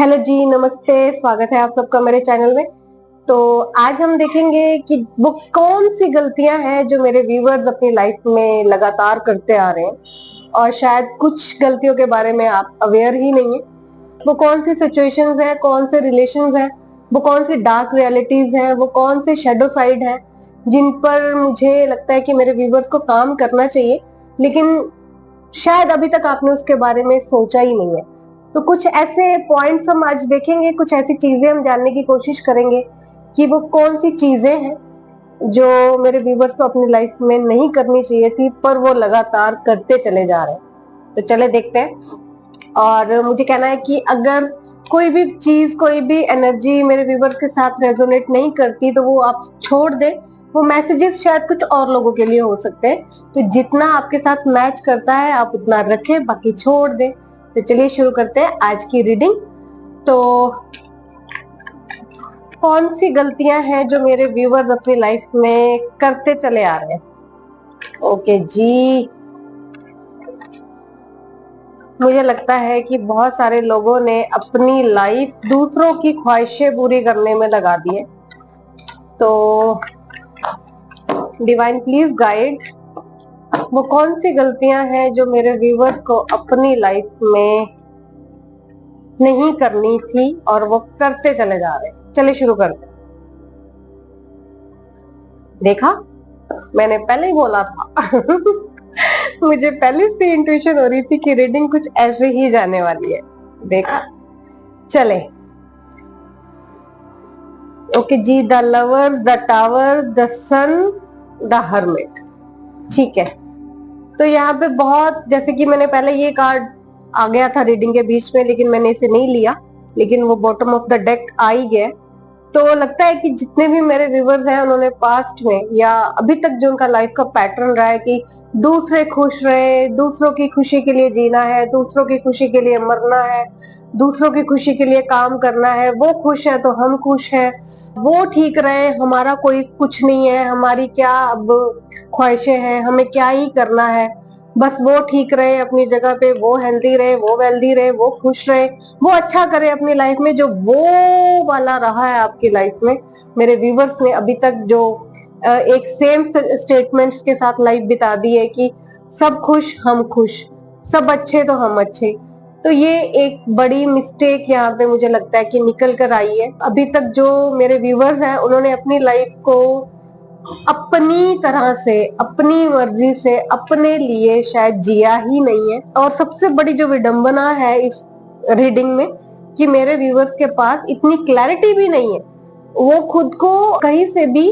Hello जी, नमस्ते। स्वागत है आप सबका मेरे चैनल में। तो आज हम देखेंगे कि वो कौन सी गलतियां हैं जो मेरे व्यूअर्स अपनी लाइफ में लगातार करते आ रहे हैं और शायद कुछ गलतियों के बारे में आप अवेयर ही नहीं है। वो कौन सी सिचुएशंस हैं, कौन से रिलेशंस हैं, वो कौन सी डार्क रियलिटीज हैं, वो कौन से शैडो साइड हैं जिन पर मुझे लगता है कि मेरे व्यूअर्स को काम करना चाहिए, लेकिन शायद अभी तक आपने उसके बारे में सोचा ही नहीं है। तो कुछ ऐसे पॉइंट्स हम आज देखेंगे, कुछ ऐसी चीजें हम जानने की कोशिश करेंगे कि वो कौन सी चीजें हैं जो मेरे व्यूवर्स को अपनी लाइफ में नहीं करनी चाहिए थी, पर वो लगातार करते चले जा रहे हैं। तो चले देखते हैं। और मुझे कहना है कि अगर कोई भी चीज, कोई भी एनर्जी मेरे व्यूवर्स के साथ रेजोनेट नहीं करती तो वो आप छोड़ दे। वो मैसेजेस शायद कुछ और लोगों के लिए हो सकते हैं, तो जितना आपके साथ मैच करता है आप उतना रखें, बाकी छोड़ दे। तो चलिए शुरू करते हैं आज की रीडिंग। तो कौन सी गलतियां हैं जो मेरे व्यूवर्स अपनी लाइफ में करते चले आ रहे हैं? ओके जी, मुझे लगता है कि बहुत सारे लोगों ने अपनी लाइफ दूसरों की ख्वाहिशें पूरी करने में लगा दी है। तो डिवाइन प्लीज गाइड, वो कौन सी गलतियां हैं जो मेरे व्यूवर्स को अपनी लाइफ में नहीं करनी थी और वो करते चले जा रहे हैं। चलिए शुरू करते हैं। देखा, मैंने पहले ही बोला था। मुझे पहले से इंट्यूशन हो रही थी कि रीडिंग कुछ ऐसे ही जाने वाली है। देखा, चले। Okay ji, the lovers, the tower, the sun, the hermit. ठीक है, तो यहाँ पे बहुत, जैसे कि मैंने पहले ये कार्ड आ गया था रीडिंग के बीच में, लेकिन मैंने इसे नहीं लिया, लेकिन वो बॉटम ऑफ द डेक आ ही गया। तो लगता है कि जितने भी मेरे व्यूवर्स हैं उन्होंने पास्ट में या अभी तक जो उनका लाइफ का पैटर्न रहा है कि दूसरे खुश रहे, दूसरों की खुशी के लिए जीना है, दूसरों की खुशी के लिए मरना है, दूसरों की खुशी के लिए काम करना है, वो खुश है तो हम खुश हैं, वो ठीक रहे, हमारा कोई कुछ नहीं है, हमारी क्या अब ख्वाहिशें हैं, हमें क्या ही करना है, बस वो ठीक रहे अपनी जगह पे, वो हेल्दी रहे, वो वेल्दी रहे, वो खुश रहे, वो अच्छा करे अपनी लाइफ में। जो वो वाला रहा है आपकी लाइफ में, मेरे व्यूवर्स ने अभी तक जो एक सेम स्टेटमेंट्स के साथ लाइफ बिता दी है कि सब खुश हम खुश, सब अच्छे तो हम अच्छे। तो ये एक बड़ी मिस्टेक यहाँ पे मुझे लगता है कि निकल कर आई है। अभी तक जो मेरे व्यूवर्स हैं उन्होंने अपनी लाइफ को अपनी तरह से, अपनी मर्जी से, अपने लिए शायद जिया ही नहीं है। और सबसे बड़ी जो विडंबना है इस रीडिंग में कि मेरे व्यूवर्स के पास इतनी क्लैरिटी भी नहीं है, वो खुद को कहीं से भी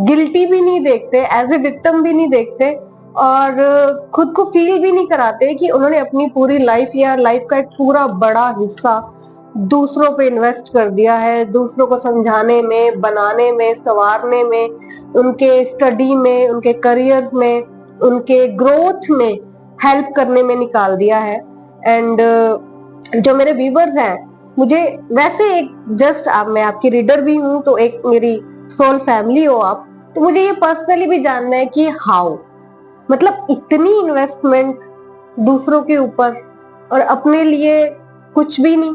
गिल्टी भी नहीं देखते, एज ए विक्टिम भी नहीं देखते, और खुद को फील भी नहीं कराते कि उन्होंने अपनी पूरी लाइफ या लाइफ का एक पूरा बड़ा हिस्सा दूसरों पे इन्वेस्ट कर दिया है, दूसरों को समझाने में, बनाने में, संवारने में, उनके स्टडी में, उनके करियर्स में, उनके ग्रोथ में हेल्प करने में निकाल दिया है। एंड जो मेरे व्यूवर्स हैं, मुझे वैसे एक जस्ट मैं आपकी रीडर भी हूँ, तो एक मेरी सोल फैमिली हो आप, तो मुझे ये पर्सनली भी जानना है कि हाउ, मतलब इतनी इन्वेस्टमेंट दूसरों के ऊपर और अपने लिए कुछ भी नहीं,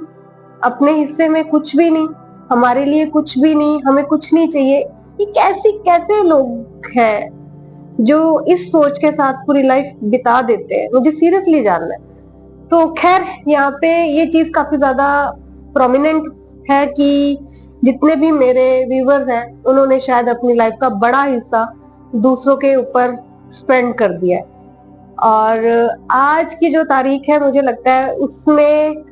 अपने हिस्से में कुछ भी नहीं, हमारे लिए कुछ भी नहीं, हमें कुछ नहीं चाहिए। ये कैसे लोग हैं जो इस सोच के साथ पूरी लाइफ बिता देते हैं? मुझे सीरियसली जानना है। तो खैर, यहाँ पे ये चीज काफी ज्यादा प्रोमिनेंट है कि जितने भी मेरे व्यूवर्स हैं उन्होंने शायद अपनी लाइफ का बड़ा हिस्सा दूसरों के ऊपर स्पेंड कर दिया है। और आज की जो तारीख है, मुझे लगता है उसमें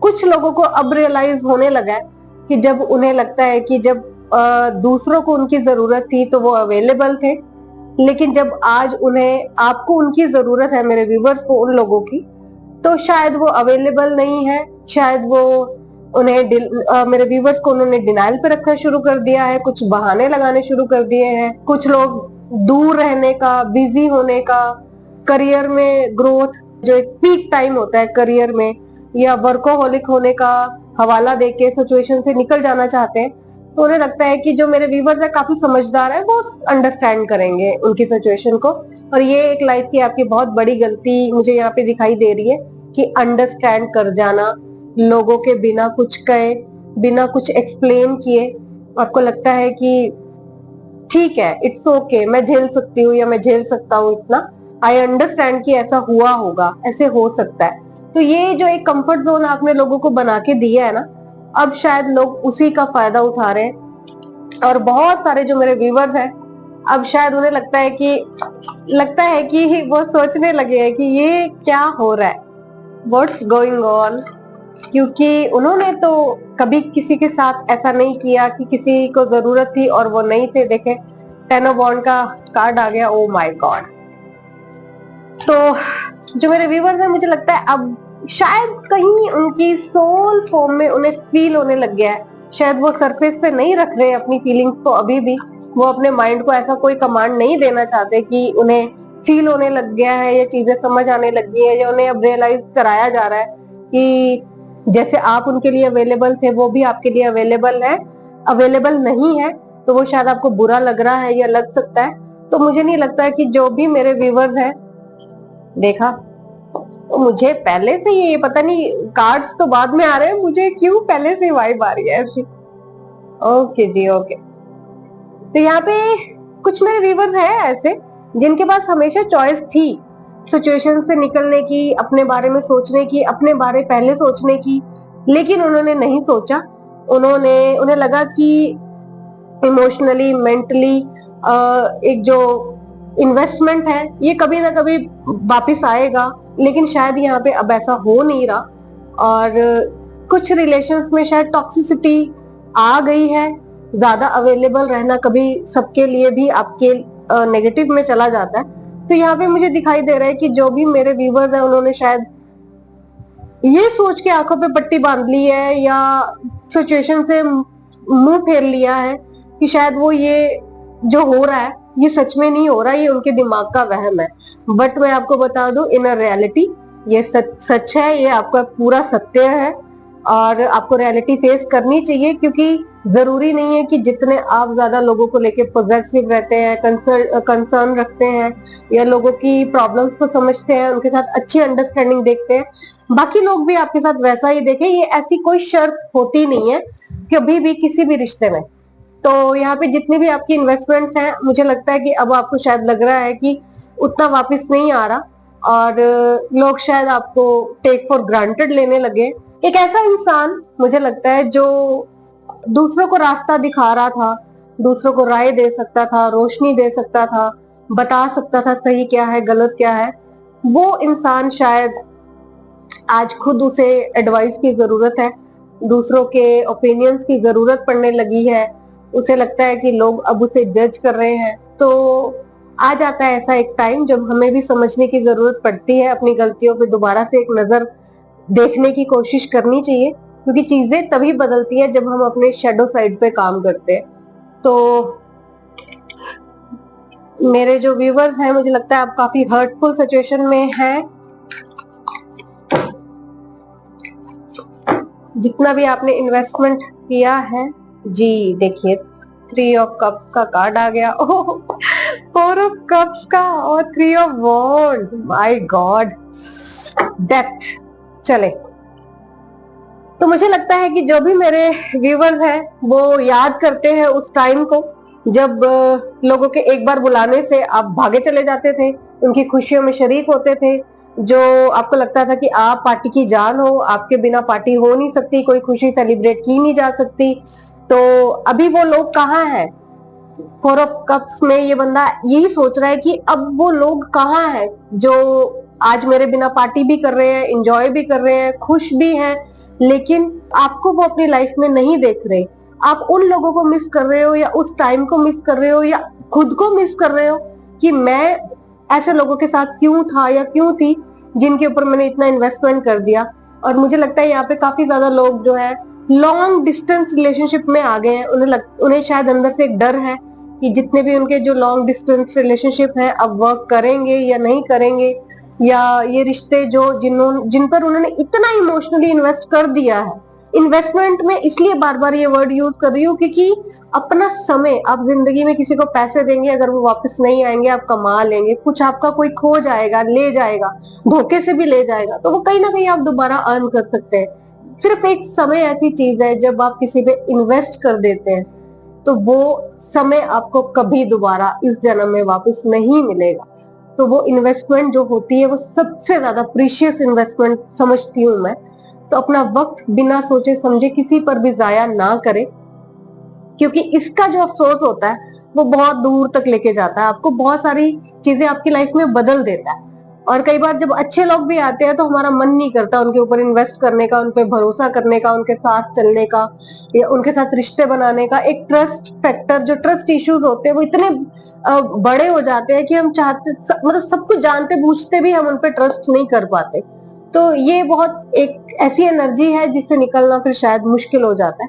कुछ लोगों को अब रियलाइज होने लगा है कि जब उन्हें लगता है कि जब दूसरों को उनकी जरूरत थी तो वो अवेलेबल थे, लेकिन जब आज उन्हें, आपको उनकी जरूरत है, मेरे व्यूवर्स को, उन लोगों की, तो शायद वो अवेलेबल नहीं है, शायद वो उन्हें मेरे व्यूवर्स को उन्होंने डिनाइल पे रखना शुरू कर दिया है, कुछ बहाने लगाने शुरू कर दिए हैं, कुछ लोग दूर रहने का, बिजी होने का, करियर में ग्रोथ, जो एक पीक टाइम होता है करियर में, या वर्कोहोलिक होने का हवाला देके सिचुएशन से निकल जाना चाहते हैं। तो उन्हें लगता है कि जो मेरे व्यूवर्स है काफी समझदार है, वो अंडरस्टैंड करेंगे उनकी सिचुएशन को। और ये एक लाइफ की आपकी बहुत बड़ी गलती मुझे यहाँ पे दिखाई दे रही है कि अंडरस्टैंड कर जाना, लोगों के बिना कुछ कहे, बिना कुछ एक्सप्लेन किए आपको लगता है कि ठीक है, इट्स ओके, मैं झेल सकती हूँ या मैं झेल सकता हूँ इतना, आई अंडरस्टैंड कि ऐसा हुआ होगा, ऐसे हो सकता है। तो ये जो एक कंफर्ट जोन आपने लोगों को बना के दिया है ना, अब शायद लोग उसी का फायदा उठा रहे हैं। और बहुत सारे जो मेरे व्यूवर्स हैं, अब शायद उन्हें लगता है कि वो सोचने लगे हैं कि ये क्या हो रहा है, व्हाट्स गोइंग ऑन, क्योंकि उन्होंने तो कभी किसी के साथ ऐसा नहीं किया कि किसी को जरूरत थी और वो नहीं थे। देखे, 10 ऑफ वॉन्ड का कार्ड आ गया, ओ माय गॉड। तो जो मेरे व्यूवर्स हैं, मुझे लगता है अब शायद कहीं उनकी सोल फॉर्म में उन्हें फील होने लग गया है। शायद वो सरफेस पे नहीं रख रहे अपनी फीलिंग्स को, अभी भी वो अपने माइंड को ऐसा कोई कमांड नहीं देना चाहते कि उन्हें फील होने लग गया है या चीजें समझ आने लग गई है, या उन्हें अब रियलाइज कराया जा रहा है कि जैसे आप उनके लिए अवेलेबल थे वो भी आपके लिए अवेलेबल नहीं है। तो वो शायद आपको बुरा लग रहा है या लग सकता है। तो मुझे नहीं लगता है कि जो भी मेरे व्यूवर्स हैं, देखा, तो मुझे पहले से ये पता नहीं, कार्ड्स तो बाद में आ रहे हैं, मुझे क्यों पहले से वाइब आ रही है ऐसी। ओके जी, ओके। तो यहाँ पे कुछ मेरे व्यूवर्स हैं ऐसे जिनके पास हमेशा चॉइस थी सिचुएशन से निकलने की, अपने बारे में सोचने की, अपने बारे पहले सोचने की, लेकिन उन्होंने नहीं सोचा। उन्हें लगा कि इमोशनली, मेंटली एक जो इन्वेस्टमेंट है ये कभी ना कभी वापिस आएगा, लेकिन शायद यहाँ पे अब ऐसा हो नहीं रहा। और कुछ रिलेशंस में शायद टॉक्सिसिटी आ गई है, ज्यादा अवेलेबल रहना कभी सबके लिए भी आपके नेगेटिव में चला जाता है। तो यहाँ पे मुझे दिखाई दे रहा है कि जो भी मेरे व्यूवर्स हैं उन्होंने शायद ये सोच के आंखों पे पट्टी बांध ली है या सिचुएशन से मुंह फेर लिया है कि शायद वो ये जो हो रहा है ये सच में नहीं हो रहा, ये उनके दिमाग का वहम है। बट मैं आपको बता दूं, इन रियलिटी ये सच है, ये आपका पूरा सत्य है और आपको रियलिटी फेस करनी चाहिए। क्योंकि जरूरी नहीं है कि जितने आप ज्यादा लोगों को लेके पॉजिटिव रहते हैं, कंसर्न रखते हैं या लोगों की प्रॉब्लम्स को समझते हैं, उनके साथ अच्छी अंडरस्टैंडिंग देखते हैं, बाकी लोग भी आपके साथ वैसा ही देखें। ये ऐसी कोई शर्त होती नहीं है कभी भी किसी भी रिश्ते में। तो यहाँ पे जितनी भी आपकी इन्वेस्टमेंट्स हैं, मुझे लगता है कि अब आपको शायद लग रहा है कि उतना वापस नहीं आ रहा और लोग शायद आपको टेक फॉर ग्रांटेड लेने लगे। एक ऐसा इंसान मुझे लगता है जो दूसरों को रास्ता दिखा रहा था, दूसरों को राय दे सकता था, रोशनी दे सकता था, बता सकता था सही क्या है गलत क्या है, वो इंसान शायद आज खुद उसे एडवाइस की जरूरत है, दूसरों के ओपिनियंस की जरूरत पड़ने लगी है। उसे लगता है कि लोग अब उसे जज कर रहे हैं। तो आ जाता है ऐसा एक टाइम जब हमें भी समझने की जरूरत पड़ती है, अपनी गलतियों पे दोबारा से एक नजर देखने की कोशिश करनी चाहिए, क्योंकि चीजें तभी बदलती है जब हम अपने शेडो साइड पे काम करते हैं। तो मेरे जो व्यूवर्स हैं, मुझे लगता है आप काफी हर्टफुल सिचुएशन में हैं। जितना भी आपने इन्वेस्टमेंट किया है जी, देखिए 3 ऑफ कप्स का कार्ड आ गया, ओह 4 ऑफ कप्स का और 3 of wand, my god, death. चले, तो मुझे लगता है कि जो भी मेरे व्यूवर्स हैं वो याद करते हैं उस टाइम को जब लोगों के एक बार बुलाने से आप भागे चले जाते थे, उनकी खुशियों में शरीक होते थे, जो आपको लगता था कि आप पार्टी की जान हो, आपके बिना पार्टी हो नहीं सकती, कोई खुशी सेलिब्रेट की नहीं जा सकती। तो अभी वो लोग कहाँ हैं? 4 ऑफ कप्स में ये बंदा यही सोच रहा है कि अब वो लोग कहाँ हैं जो आज मेरे बिना पार्टी भी कर रहे हैं, एंजॉय भी कर रहे हैं, खुश भी हैं, लेकिन आपको वो अपनी लाइफ में नहीं देख रहे। आप उन लोगों को मिस कर रहे हो या उस टाइम को मिस कर रहे हो या खुद को मिस कर रहे हो कि मैं ऐसे लोगों के साथ क्यों था या क्यों थी जिनके ऊपर मैंने इतना इन्वेस्टमेंट कर दिया। और मुझे लगता है यहाँ पे काफी ज्यादा लोग जो है लॉन्ग डिस्टेंस रिलेशनशिप में आ गए हैं। उन्हें शायद अंदर से एक डर है कि जितने भी उनके जो लॉन्ग डिस्टेंस रिलेशनशिप है अब वर्क करेंगे या नहीं करेंगे, या ये रिश्ते जो जिन पर उन्होंने इतना इमोशनली इन्वेस्ट कर दिया है। इन्वेस्टमेंट में इसलिए बार बार ये वर्ड यूज कर रही हूँ क्योंकि अपना समय आप जिंदगी में किसी को पैसे देंगे, अगर वो वापस नहीं आएंगे, आप कमा लेंगे, कुछ आपका कोई खो जाएगा, ले जाएगा, धोखे से भी ले जाएगा, तो वो कहीं ना कहीं आप दोबारा अर्न कर सकते हैं। सिर्फ एक समय ऐसी चीज है जब आप किसी पे इन्वेस्ट कर देते हैं तो वो समय आपको कभी दोबारा इस जन्म में वापस नहीं मिलेगा। तो वो इन्वेस्टमेंट जो होती है वो सबसे ज्यादा प्रीशियस इन्वेस्टमेंट समझती हूँ मैं। तो अपना वक्त बिना सोचे समझे किसी पर भी जाया ना करें, क्योंकि इसका जो अफसोस होता है वो बहुत दूर तक लेके जाता है, आपको बहुत सारी चीजें आपकी लाइफ में बदल देता है। और कई बार जब अच्छे लोग भी आते हैं तो हमारा मन नहीं करता उनके ऊपर इन्वेस्ट करने का, उन पे भरोसा करने का, उनके साथ चलने का या उनके साथ रिश्ते बनाने का। एक ट्रस्ट फैक्टर, जो ट्रस्ट इश्यूज होते हैं वो इतने बड़े हो जाते हैं कि हम चाहते मतलब सब कुछ जानते बूझते भी हम उन पे ट्रस्ट नहीं कर पाते। तो ये बहुत एक ऐसी एनर्जी है जिससे निकलना फिर शायद मुश्किल हो जाता है।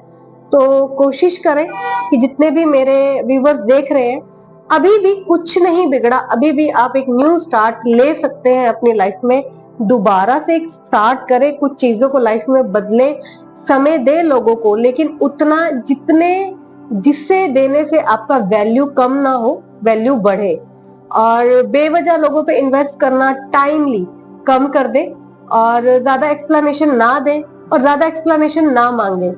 तो कोशिश करें कि जितने भी मेरे व्यूवर्स देख रहे हैं, अभी भी कुछ नहीं बिगड़ा, अभी भी आप एक न्यू स्टार्ट ले सकते हैं अपनी लाइफ में। दोबारा से एक स्टार्ट करें, कुछ चीजों को लाइफ में बदले, समय दे लोगों को, लेकिन उतना जिससे देने से आपका वैल्यू कम ना हो, वैल्यू बढ़े। और बेवजह लोगों पे इन्वेस्ट करना टाइमली कम कर दे और ज्यादा एक्सप्लेनेशन ना दे और ज्यादा एक्सप्लेनेशन ना मांगे।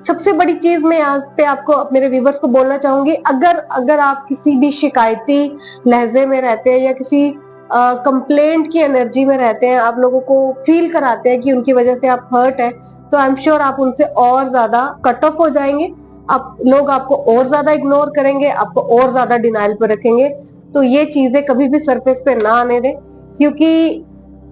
सबसे बड़ी चीज मैं यहाँ पे आपको, मेरे व्यूवर्स को बोलना चाहूंगी, अगर आप किसी भी शिकायती लहजे में रहते हैं या किसी कंप्लेंट की एनर्जी में रहते हैं, आप लोगों को फील कराते हैं कि उनकी वजह से आप हर्ट है, तो आई एम श्योर आप उनसे और ज्यादा कट ऑफ हो जाएंगे। लोग आपको और ज्यादा इग्नोर करेंगे, आपको और ज्यादा डिनाइल पर रखेंगे। तो ये चीजें कभी भी सरफेस पे ना आने दें, क्योंकि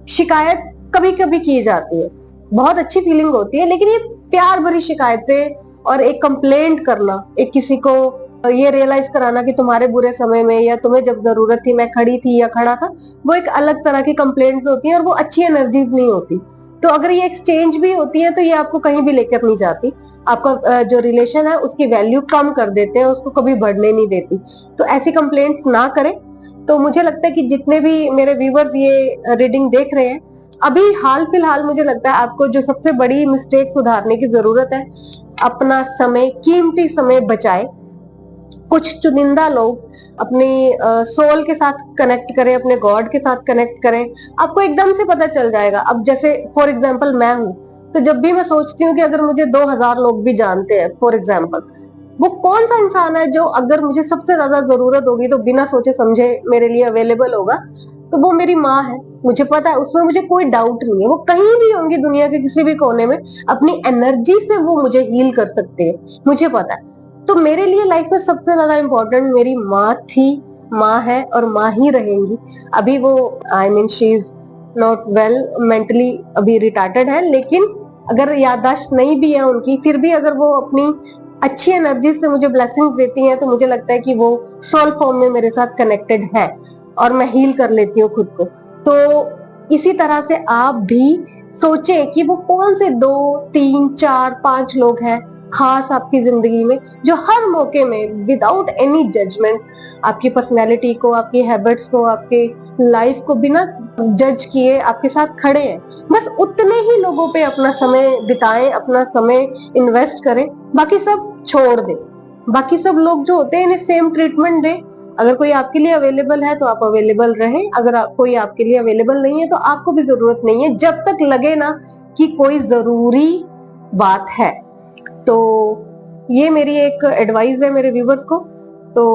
शिकायत कभी कभी की जाती है, बहुत अच्छी फीलिंग होती है, लेकिन ये प्यार भरी शिकायतें और एक कंप्लेंट करना, एक किसी को ये रियलाइज कराना कि तुम्हारे बुरे समय में या तुम्हें जब जरूरत थी मैं खड़ी थी या खड़ा था, वो एक अलग तरह की कंप्लेंट्स होती हैं और वो अच्छी एनर्जीज नहीं होती। तो अगर ये एक्सचेंज भी होती है तो ये आपको कहीं भी लेकर नहीं जाती, आपका जो रिलेशन है उसकी वैल्यू कम कर देते हैं, उसको कभी बढ़ने नहीं देती। तो ऐसी कंप्लेंट्स ना करें। तो मुझे लगता है कि जितने भी मेरे व्यूवर्स ये रीडिंग देख रहे हैं, अभी हाल फिलहाल मुझे लगता है आपको जो सबसे बड़ी मिस्टेक सुधारने की जरूरत है, अपना समय, कीमती समय बचाए। कुछ चुनिंदा लोग अपनी सोल के साथ कनेक्ट करें, अपने गॉड के साथ कनेक्ट करें, आपको एकदम से पता चल जाएगा। अब जैसे फॉर एग्जाम्पल मैं हूं, तो जब भी मैं सोचती हूँ कि अगर मुझे 2000 लोग भी जानते हैं फॉर एग्जाम्पल, वो कौन सा इंसान है जो अगर मुझे सबसे ज्यादा जरूरत होगी तो बिना सोचे समझे मेरे लिए अवेलेबल होगा, तो वो मेरी माँ है। मुझे पता है, उसमें मुझे कोई डाउट नहीं है। वो कहीं भी होंगी दुनिया के किसी भी कोने में, अपनी एनर्जी से वो मुझे हील कर सकते हैं, मुझे पता है। तो मेरे लिए लाइफ में सबसे ज्यादा इम्पोर्टेंट मेरी माँ थी, माँ है और माँ ही रहेंगी। अभी वो I mean she is not well mentally, अभी रिटार्टेड है, लेकिन अगर याददाश्त नहीं भी है उनकी, फिर भी अगर वो अपनी अच्छी एनर्जी से मुझे ब्लेसिंग्स देती हैं, तो मुझे लगता है कि वो सोल फॉर्म में मेरे साथ कनेक्टेड है और मैं हील कर लेती हूँ खुद को। तो इसी तरह से आप भी सोचें कि वो कौन से 2, 3, 4, 5 लोग हैं खास आपकी जिंदगी में, जो हर मौके में विदाउट एनी जजमेंट आपकी पर्सनैलिटी को, आपकी हैबिट्स को, आपके लाइफ को बिना जज किए आपके साथ खड़े हैं। बस उतने ही लोगों पे अपना समय बिताएं, अपना समय इन्वेस्ट करें, बाकी सब छोड़ दें। बाकी सब लोग जो होते हैं इन्हें सेम ट्रीटमेंट दें। अगर कोई आपके लिए अवेलेबल है तो आप अवेलेबल रहें, अगर कोई आपके लिए अवेलेबल नहीं है तो आपको भी जरूरत नहीं है, जब तक लगे ना कि कोई जरूरी बात है। तो ये मेरी एक एडवाइस है मेरे व्यूवर्स को। तो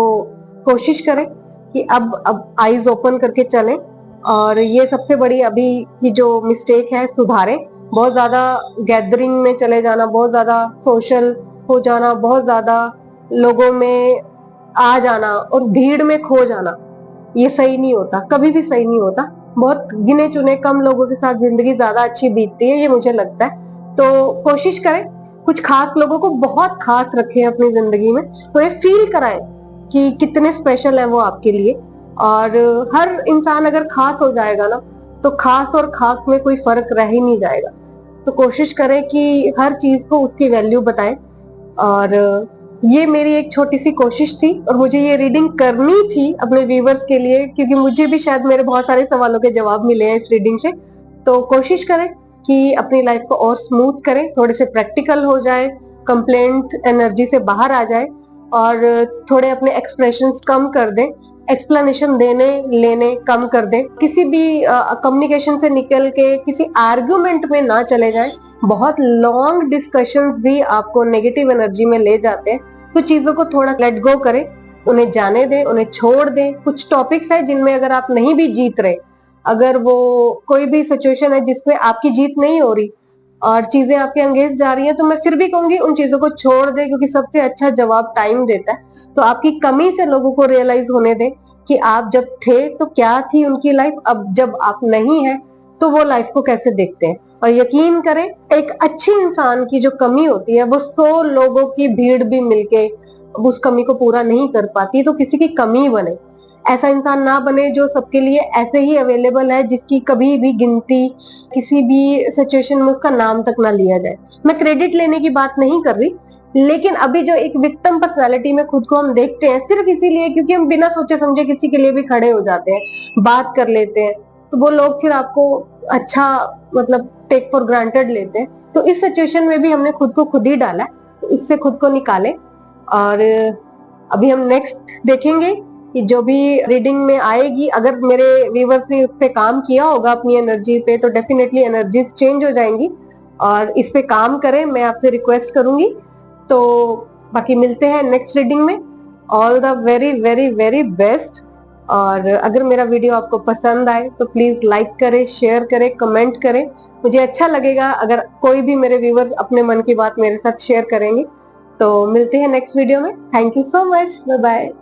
कोशिश करें कि अब आईज ओपन करके चलें और ये सबसे बड़ी अभी की जो मिस्टेक है सुधारें। बहुत ज्यादा गैदरिंग में चले जाना, बहुत ज्यादा सोशल हो जाना, बहुत ज्यादा लोगों में आ जाना और भीड़ में खो जाना, ये सही नहीं होता, कभी भी सही नहीं होता। बहुत गिने चुने कम लोगों के साथ जिंदगी ज्यादा अच्छी बीतती है, ये मुझे लगता है। तो कोशिश करें कुछ खास लोगों को बहुत खास रखें अपनी जिंदगी में, तो ये फील कराएं कि कितने स्पेशल है वो आपके लिए। और हर इंसान अगर खास हो जाएगा ना, तो खास और खास में कोई फर्क रह ही नहीं जाएगा। तो कोशिश करें कि हर चीज को उसकी वैल्यू बताएं। और ये मेरी एक छोटी सी कोशिश थी और मुझे ये रीडिंग करनी थी अपने व्यूवर्स के लिए, क्योंकि मुझे भी शायद मेरे बहुत सारे सवालों के जवाब मिले हैं इस रीडिंग से। तो कोशिश करें कि अपनी लाइफ को और स्मूथ करें, थोड़े से प्रैक्टिकल हो जाए, कंप्लेंट एनर्जी से बाहर आ जाए और थोड़े अपने एक्सप्रेशंस कम कर दें, एक्सप्लेनेशन देने लेने कम कर दें, किसी भी कम्युनिकेशन से निकल के किसी आर्गुमेंट में ना चले जाएं, बहुत लॉन्ग डिस्कशंस भी आपको नेगेटिव एनर्जी में ले जाते हैं। तो चीजों को थोड़ा लेट गो करें, उन्हें जाने दें, उन्हें छोड़ दें। कुछ टॉपिक्स है जिनमें अगर आप नहीं भी जीत रहे, अगर वो कोई भी सिचुएशन है जिसमें आपकी जीत नहीं हो रही और चीजें आपके अंगेंस्ट जा रही है, तो मैं फिर भी कहूंगी उन चीजों को छोड़ दे, क्योंकि सबसे अच्छा जवाब टाइम देता है। तो आपकी कमी से लोगों को रियलाइज होने दें कि आप जब थे तो क्या थी उनकी लाइफ, अब जब आप नहीं है तो वो लाइफ को कैसे देखते हैं। और यकीन करें, एक अच्छी इंसान की जो कमी होती है वो 100 लोगों की भीड़ भी मिलके उस कमी को पूरा नहीं कर पाती। तो किसी की कमी बने, ऐसा इंसान ना बने जो सबके लिए ऐसे ही अवेलेबल है, जिसकी कभी भी गिनती किसी भी सिचुएशन में उसका नाम तक ना लिया जाए। मैं क्रेडिट लेने की बात नहीं कर रही, लेकिन अभी जो एक विक्टिम पर्सनालिटी में खुद को हम देखते हैं सिर्फ इसीलिए क्योंकि हम बिना सोचे समझे किसी के लिए भी खड़े हो जाते हैं, बात कर लेते हैं, तो वो लोग फिर आपको अच्छा मतलब टेक फॉर ग्रांटेड लेते हैं। तो इस सिचुएशन में भी हमने खुद को खुद ही डाला है, तो इससे खुद को निकाले। और अभी हम नेक्स्ट देखेंगे कि जो भी रीडिंग में आएगी, अगर मेरे व्यूवर्स ने उस पे काम किया होगा अपनी एनर्जी पे, तो डेफिनेटली एनर्जीज चेंज हो जाएंगी। और इस पे काम करें, मैं आपसे रिक्वेस्ट करूंगी। तो बाकी मिलते हैं नेक्स्ट रीडिंग में। All the very very very best. और अगर मेरा वीडियो आपको पसंद आए तो प्लीज लाइक करें, शेयर करें, कमेंट करें। मुझे अच्छा लगेगा अगर कोई भी मेरे व्यूवर्स अपने मन की बात मेरे साथ शेयर करेंगे। तो मिलते हैं नेक्स्ट वीडियो में। Thank you so much, bye bye.